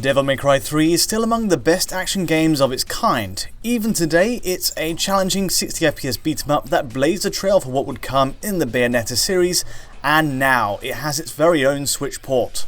Devil May Cry 3 is still among the best action games of its kind. Even today, it's a challenging 60fps beat-em-up that blazed a trail for what would come in the Bayonetta series, and now it has its very own Switch port.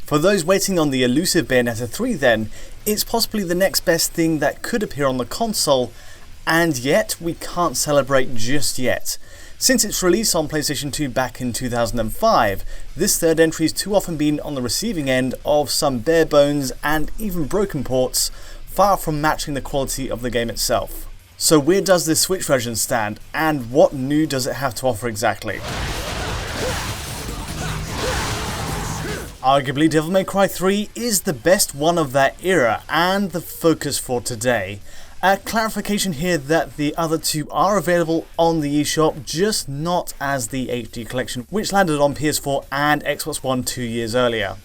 For those waiting on the elusive Bayonetta 3 then, it's possibly the next best thing that could appear on the console, and yet we can't celebrate just yet. Since its release on PlayStation 2 back in 2005, this third entry has too often been on the receiving end of some bare bones and even broken ports, far from matching the quality of the game itself. So where does this Switch version stand, and what new does it have to offer exactly? Arguably, Devil May Cry 3 is the best one of that era and the focus for today. A clarification here that the other two are available on the eShop, just not as the HD collection, which landed on PS4 and Xbox One 2 years earlier.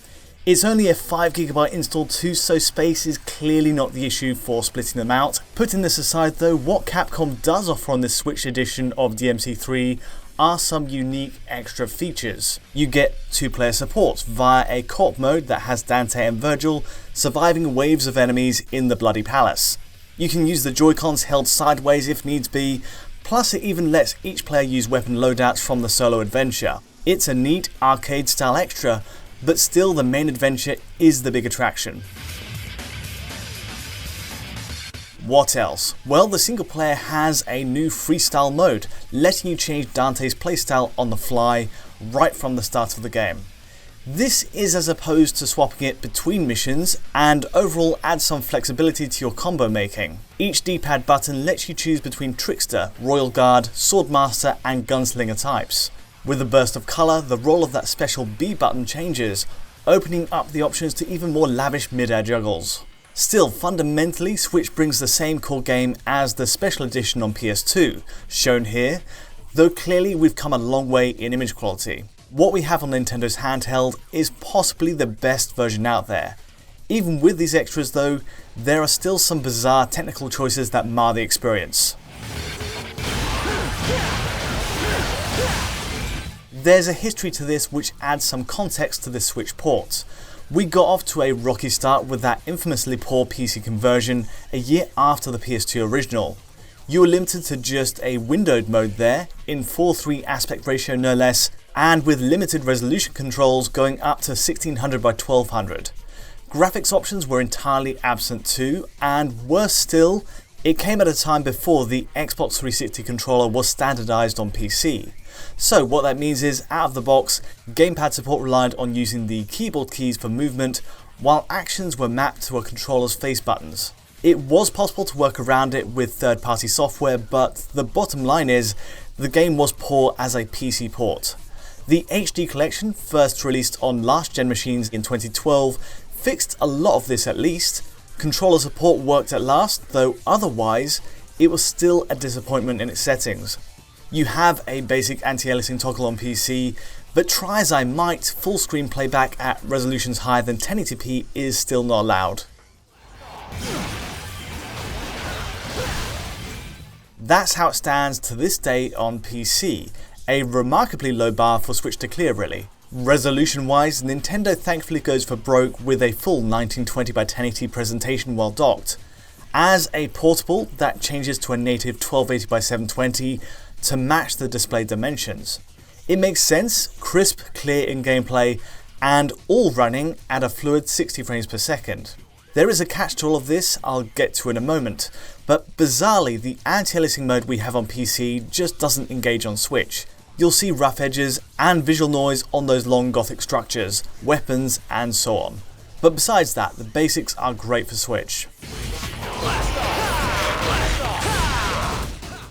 It's only a 5GB install too, so space is clearly not the issue for splitting them out. Putting this aside though, what Capcom does offer on this Switch edition of DMC3 are some unique extra features. You get 2-player support via a co-op mode that has Dante and Virgil surviving waves of enemies in the Bloody Palace. You can use the Joy-Cons held sideways if needs be, plus it even lets each player use weapon loadouts from the solo adventure. It's a neat arcade-style extra, but still the main adventure is the big attraction. What else? Well, the single player has a new Freestyle Mode, letting you change Dante's playstyle on the fly right from the start of the game. This is as opposed to swapping it between missions, and overall adds some flexibility to your combo making. Each D-pad button lets you choose between Trickster, Royal Guard, Swordmaster and Gunslinger types. With a burst of colour, the role of that special B button changes, opening up the options to even more lavish mid-air juggles. Still, fundamentally, Switch brings the same core game as the special edition on PS2, shown here, though clearly we've come a long way in image quality. What we have on Nintendo's handheld is possibly the best version out there. Even with these extras though, there are still some bizarre technical choices that mar the experience. There's a history to this which adds some context to this Switch port. We got off to a rocky start with that infamously poor PC conversion a year after the PS2 original. You were limited to just a windowed mode there, in 4:3 aspect ratio no less, and with limited resolution controls going up to 1600 by 1200. Graphics options were entirely absent too, and worse still, it came at a time before the Xbox 360 controller was standardized on PC. So what that means is, out of the box, gamepad support relied on using the keyboard keys for movement, while actions were mapped to a controller's face buttons. It was possible to work around it with third-party software, but the bottom line is, the game was poor as a PC port. The HD collection, first released on last-gen machines in 2012, fixed a lot of this at least. Controller support worked at last, though otherwise, it was still a disappointment in its settings. You have a basic anti-aliasing toggle on PC, but try as I might, full screen playback at resolutions higher than 1080p is still not allowed. That's how it stands to this day on PC, a remarkably low bar for Switch to clear really. Resolution wise, Nintendo thankfully goes for broke with a full 1920 by 1080 presentation while docked. As a portable, that changes to a native 1280 by 720 to match the display dimensions. It makes sense, crisp, clear in gameplay, and all running at a fluid 60 frames per second. There is a catch to all of this I'll get to in a moment, but bizarrely the anti-aliasing mode we have on PC just doesn't engage on Switch. You'll see rough edges and visual noise on those long gothic structures, weapons and so on. But besides that, the basics are great for Switch.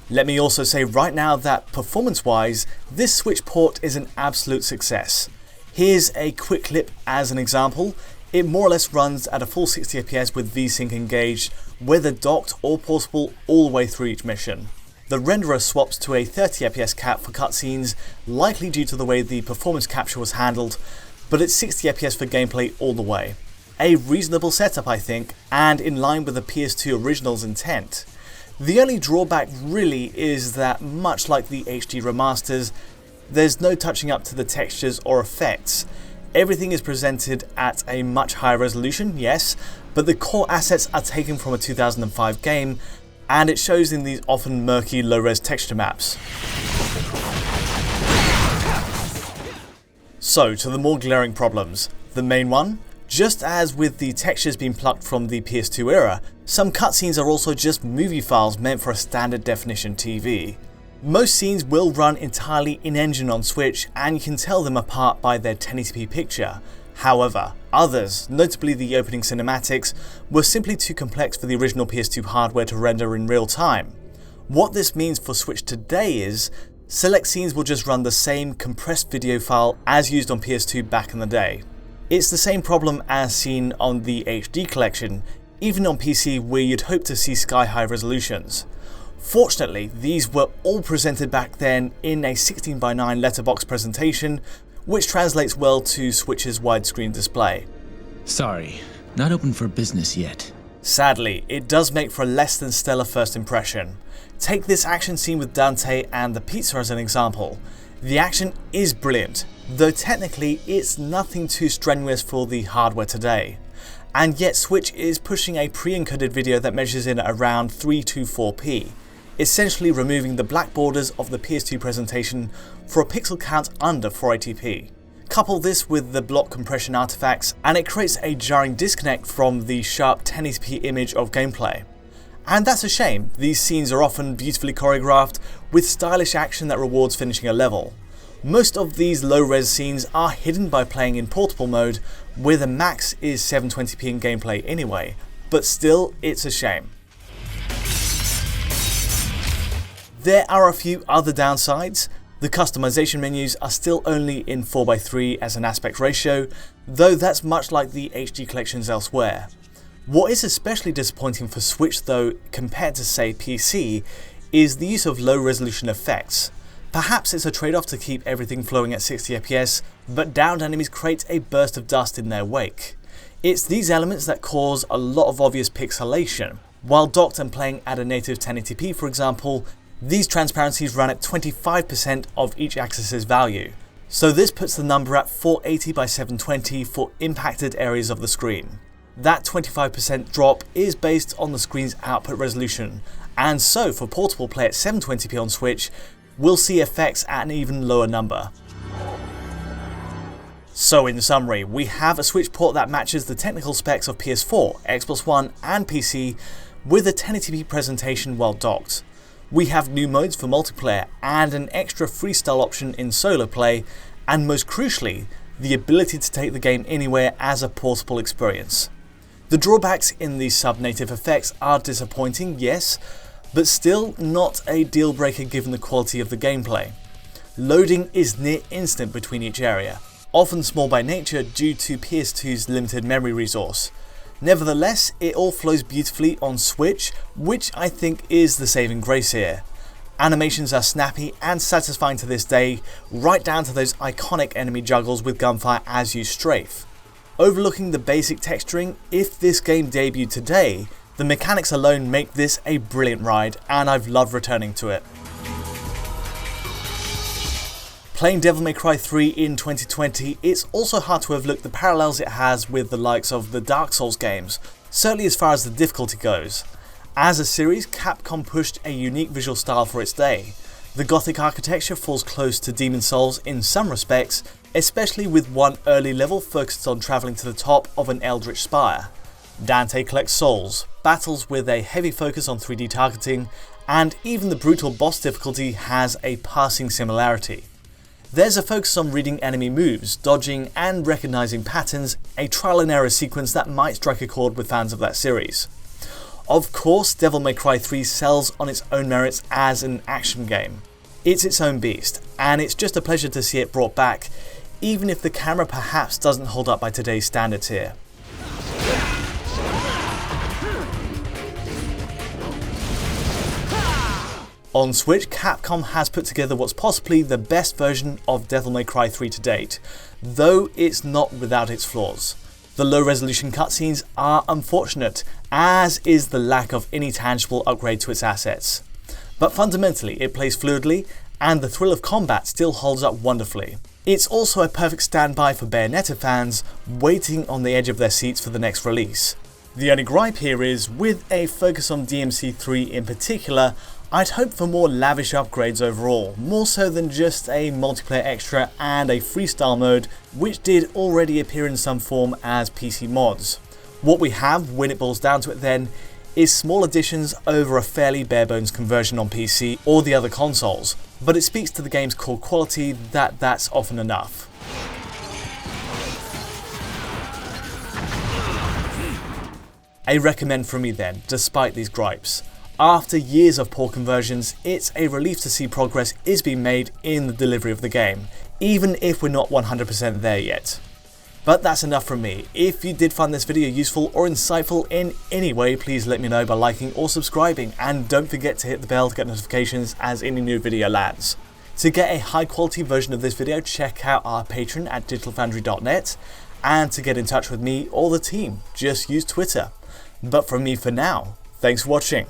Let me also say right now that performance-wise, this Switch port is an absolute success. Here's a quick clip as an example. It more or less runs at a full 60fps with VSync engaged, whether docked or portable all the way through each mission. The renderer swaps to a 30fps cap for cutscenes, likely due to the way the performance capture was handled, but it's 60fps for gameplay all the way. A reasonable setup I think, and in line with the PS2 original's intent. The only drawback really is that, much like the HD remasters, there's no touching up to the textures or effects. Everything is presented at a much higher resolution, yes, but the core assets are taken from a 2005 game, and it shows in these often murky low-res texture maps. So, to the more glaring problems. The main one? Just as with the textures being plucked from the PS2 era, some cutscenes are also just movie files meant for a standard definition TV. Most scenes will run entirely in-engine on Switch, and you can tell them apart by their 1080p picture. However, others, notably the opening cinematics, were simply too complex for the original PS2 hardware to render in real time. What this means for Switch today is, select scenes will just run the same compressed video file as used on PS2 back in the day. It's the same problem as seen on the HD collection, even on PC where you'd hope to see sky-high resolutions. Fortunately, these were all presented back then in a 16:9 letterbox presentation, which translates well to Switch's widescreen display. Sorry, not open for business yet. Sadly, it does make for a less than stellar first impression. Take this action scene with Dante and the pizza as an example. The action is brilliant, though technically it's nothing too strenuous for the hardware today. And yet Switch is pushing a pre-encoded video that measures in at around 324p, essentially removing the black borders of the PS2 presentation for a pixel count under 480p. Couple this with the block compression artifacts and it creates a jarring disconnect from the sharp 1080p image of gameplay. And that's a shame. These scenes are often beautifully choreographed with stylish action that rewards finishing a level. Most of these low-res scenes are hidden by playing in portable mode, where the max is 720p in gameplay anyway, but still, it's a shame. There are a few other downsides. The customization menus are still only in 4:3 as an aspect ratio, though that's much like the HD collections elsewhere. What is especially disappointing for Switch though, compared to say PC, is the use of low resolution effects. Perhaps it's a trade-off to keep everything flowing at 60fps, but downed enemies create a burst of dust in their wake. It's these elements that cause a lot of obvious pixelation. While docked and playing at a native 1080p for example, these transparencies run at 25% of each axis's value. So this puts the number at 480 by 720 for impacted areas of the screen. That 25% drop is based on the screen's output resolution, and so for portable play at 720p on Switch, we'll see effects at an even lower number. So in summary, we have a Switch port that matches the technical specs of PS4, Xbox One and PC with a 1080p presentation while docked. We have new modes for multiplayer and an extra freestyle option in solo play, and most crucially, the ability to take the game anywhere as a portable experience. The drawbacks in these sub-native effects are disappointing, yes, but still not a deal breaker given the quality of the gameplay. Loading is near instant between each area, often small by nature due to PS2's limited memory resource. Nevertheless, it all flows beautifully on Switch, which I think is the saving grace here. Animations are snappy and satisfying to this day, right down to those iconic enemy juggles with gunfire as you strafe. Overlooking the basic texturing, if this game debuted today, the mechanics alone make this a brilliant ride, and I've loved returning to it. Playing Devil May Cry 3 in 2020, it's also hard to overlook the parallels it has with the likes of the Dark Souls games, certainly as far as the difficulty goes. As a series, Capcom pushed a unique visual style for its day. The Gothic architecture falls close to Demon Souls in some respects, especially with one early level focused on travelling to the top of an eldritch spire. Dante collects souls, battles with a heavy focus on 3D targeting, and even the brutal boss difficulty has a passing similarity. There's a focus on reading enemy moves, dodging and recognising patterns, a trial and error sequence that might strike a chord with fans of that series. Of course, Devil May Cry 3 sells on its own merits as an action game. It's its own beast, and it's just a pleasure to see it brought back, even if the camera perhaps doesn't hold up by today's standards here. On Switch, Capcom has put together what's possibly the best version of Devil May Cry 3 to date, though it's not without its flaws. The low resolution cutscenes are unfortunate, as is the lack of any tangible upgrade to its assets. But fundamentally, it plays fluidly, and the thrill of combat still holds up wonderfully. It's also a perfect standby for Bayonetta fans waiting on the edge of their seats for the next release. The only gripe here is, with a focus on DMC3 in particular, I'd hope for more lavish upgrades overall, more so than just a multiplayer extra and a freestyle mode, which did already appear in some form as PC mods. What we have, when it boils down to it then, is small additions over a fairly bare bones conversion on PC or the other consoles, but it speaks to the game's core quality that that's often enough. A recommend from me then, despite these gripes. After years of poor conversions, it's a relief to see progress is being made in the delivery of the game, even if we're not 100% there yet. But that's enough from me. If you did find this video useful or insightful in any way, please let me know by liking or subscribing, and don't forget to hit the bell to get notifications as any new video lands. To get a high quality version of this video, check out our Patreon at digitalfoundry.net, and to get in touch with me or the team, just use Twitter. But from me for now, thanks for watching.